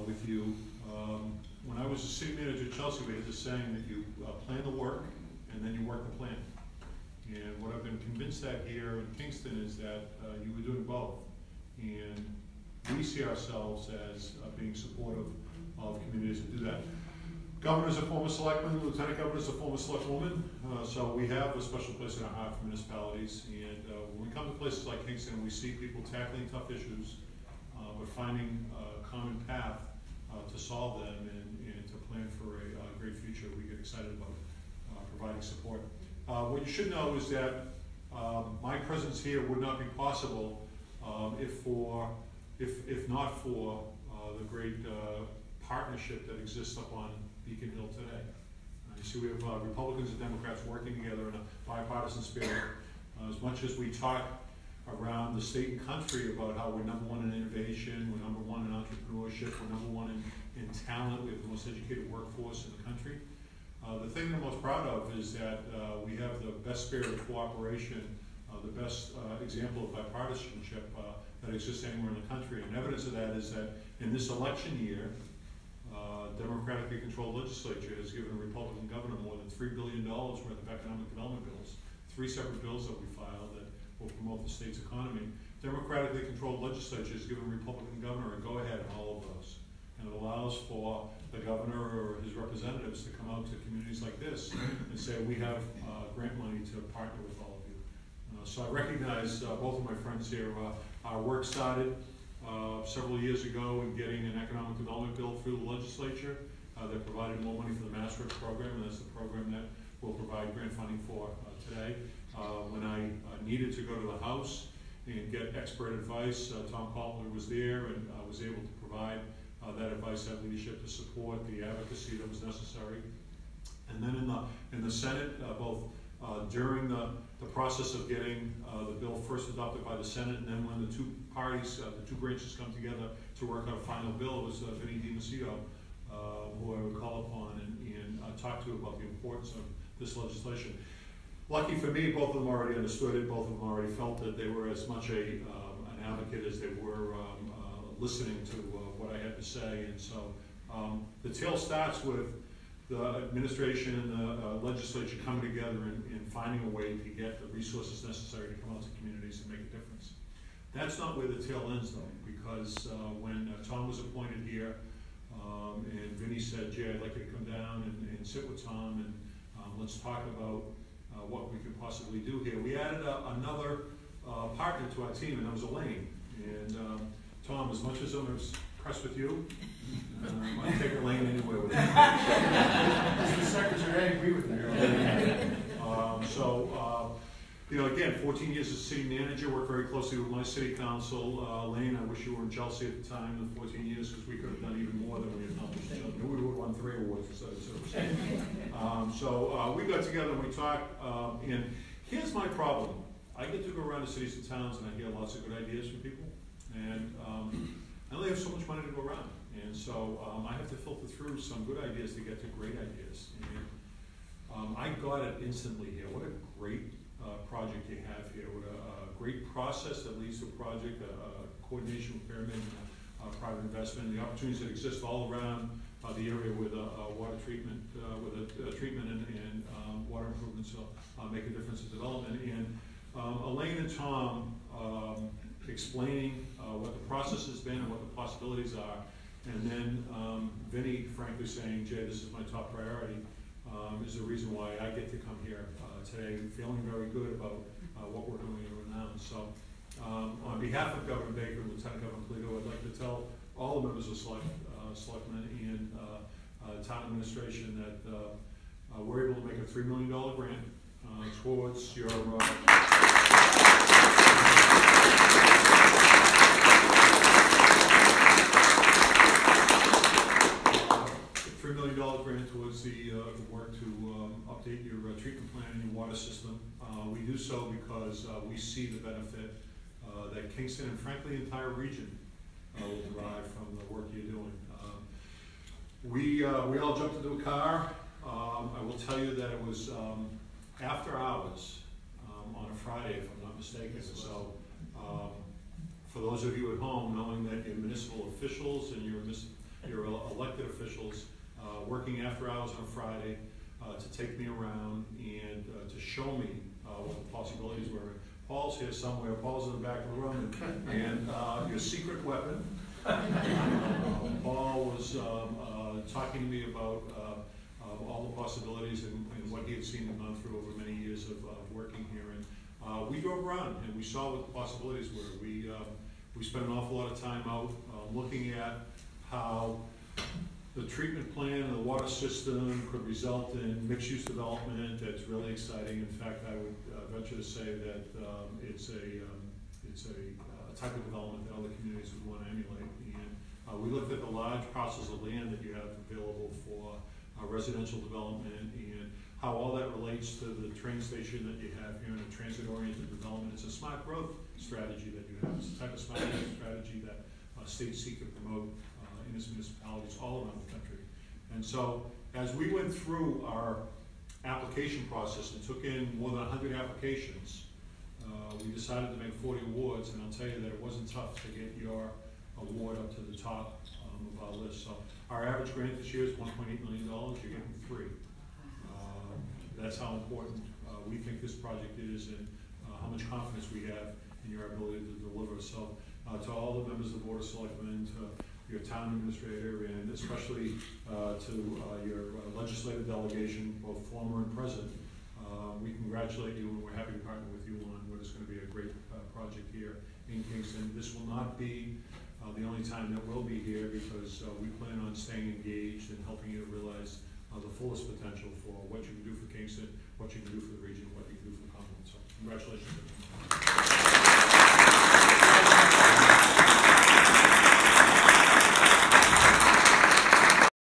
with you. When I was a city manager at Chelsea, we had this saying that you plan the work and then you work the plan. And what I've been convinced at here in Kingston is that you were doing both. And we see ourselves as being supportive of communities that do that. Governor's a former selectman, Lieutenant Governor's a former selectwoman, so we have a special place in our heart for municipalities. And when we come to places like Kingston, we see people tackling tough issues, but finding a common path to solve them and to plan for a great future. We get excited about providing support. What you should know is that my presence here would not be possible if not for the great partnership that exists up on Beacon Hill today. You see, we have Republicans and Democrats working together in a bipartisan spirit. As much as we talk around the state and country about how we're #1 in innovation, we're #1 in entrepreneurship, we're #1 in talent, we have the most educated workforce in the country. The thing I'm most proud of is that we have the best spirit of cooperation, the best example of bipartisanship that exists anywhere in the country. And evidence of that is that in this election year, democratically controlled legislature has given a Republican governor more than $3 billion worth of economic development bills. 3 separate bills that we filed that will promote the state's economy. Democratically controlled legislature has given a Republican governor a go-ahead on all of those. And it allows for the governor or his representatives to come out to communities like this and say, we have grant money to partner with all of you. So I recognize both of my friends here. Our work started several years ago in getting an economic development bill through the legislature that provided more money for the MassWorks program, and that's the program that we'll provide grant funding for today. When I needed to go to the House and get expert advice, Tom Paltler was there and was able to provide that advice, that leadership to support the advocacy that was necessary. And then in the Senate, both during the process of getting the bill first adopted by the Senate, and then when the two parties, the two branches come together to work on a final bill, it was Vinny DiMacedo who I would call upon and talk to about the importance of this legislation. Lucky for me, both of them already understood it, both of them already felt that they were as much an advocate as they were listening to what I had to say. And so the tale starts with the administration and the legislature coming together and finding a way to get the resources necessary to come out to communities and make a difference. That's not where the tale ends, though, because when Tom was appointed here, and Vinny said, Jay, I'd like you to come down and sit with Tom and let's talk about what we could possibly do here. We added another partner to our team, and that was Elaine. And Tom, as much as I'm impressed with you, I take Elaine anywhere with me. As the secretary, I agree with you. You know, again, 14 years as city manager, worked very closely with my city council. Elaine, I wish you were in Chelsea at the time, the 14 years, because we could have done even more than we accomplished. We would have won 3 awards instead of 6. We got together and we talked, and here's my problem. I get to go around the cities and towns and I hear lots of good ideas from people, and I only have so much money to go around. And so I have to filter through some good ideas to get to great ideas. And I got it instantly here. What a great project you have here. What a great process that leads to a project, coordination with Pyramid, private investment, the opportunities that exist all around the area with water treatment, and water improvements make a difference in development. And Elaine and Tom explaining what the process has been and what the possibilities are. And then Vinny, frankly, saying, Jay, this is my top priority, is the reason why I get to come here today, feeling very good about what we're doing here now. So on behalf of Governor Baker and Lieutenant Governor Polito, I'd like to tell all the members of Selectmen and town administration that we're able to make a $3 million grant towards your $3 million grant towards the work to update your treatment plan and your water system. We do so because we see the benefit that Kingston and frankly the entire region will derive from the work you're doing. We all jumped into a car. I will tell you that it was after hours on a Friday, if I'm not mistaken. So for those of you at home, knowing that your municipal officials and your your elected officials, working after hours on a Friday, to take me around and to show me what the possibilities were. Paul's here somewhere, Paul's in the back of the room, and your secret weapon. Paul was talking to me about all the possibilities and what he had seen and gone through over many years of working here. And we drove around and we saw what the possibilities were. We spent an awful lot of time out looking at how the treatment plan and the water system could result in mixed-use development that's really exciting. In fact, I would venture to say that it's a type of development that other communities would want to emulate. And we looked at the large parcels of land that you have available for residential development and how all that relates to the train station that you have here in a transit-oriented development. It's a smart growth strategy that you have. It's the type of smart growth strategy that states seek to promote in its municipalities all around the country. And so, as we went through our application process and took in more than 100 applications, we decided to make 40 awards, and I'll tell you that it wasn't tough to get your award up to the top of our list. So our average grant this year is $1.8 million. You're getting 3. That's how important we think this project is, and how much confidence we have in your ability to deliver. So to all the members of the Board of Selectmen, to your town administrator, and especially to your legislative delegation, both former and present, we congratulate you, and we're happy to partner with you on what is going to be a great project here in Kingston. This will not be the only time that we'll be here, because we plan on staying engaged and helping you to realize the fullest potential for what you can do for Kingston, what you can do for the region, what you can do for the Commonwealth. So congratulations.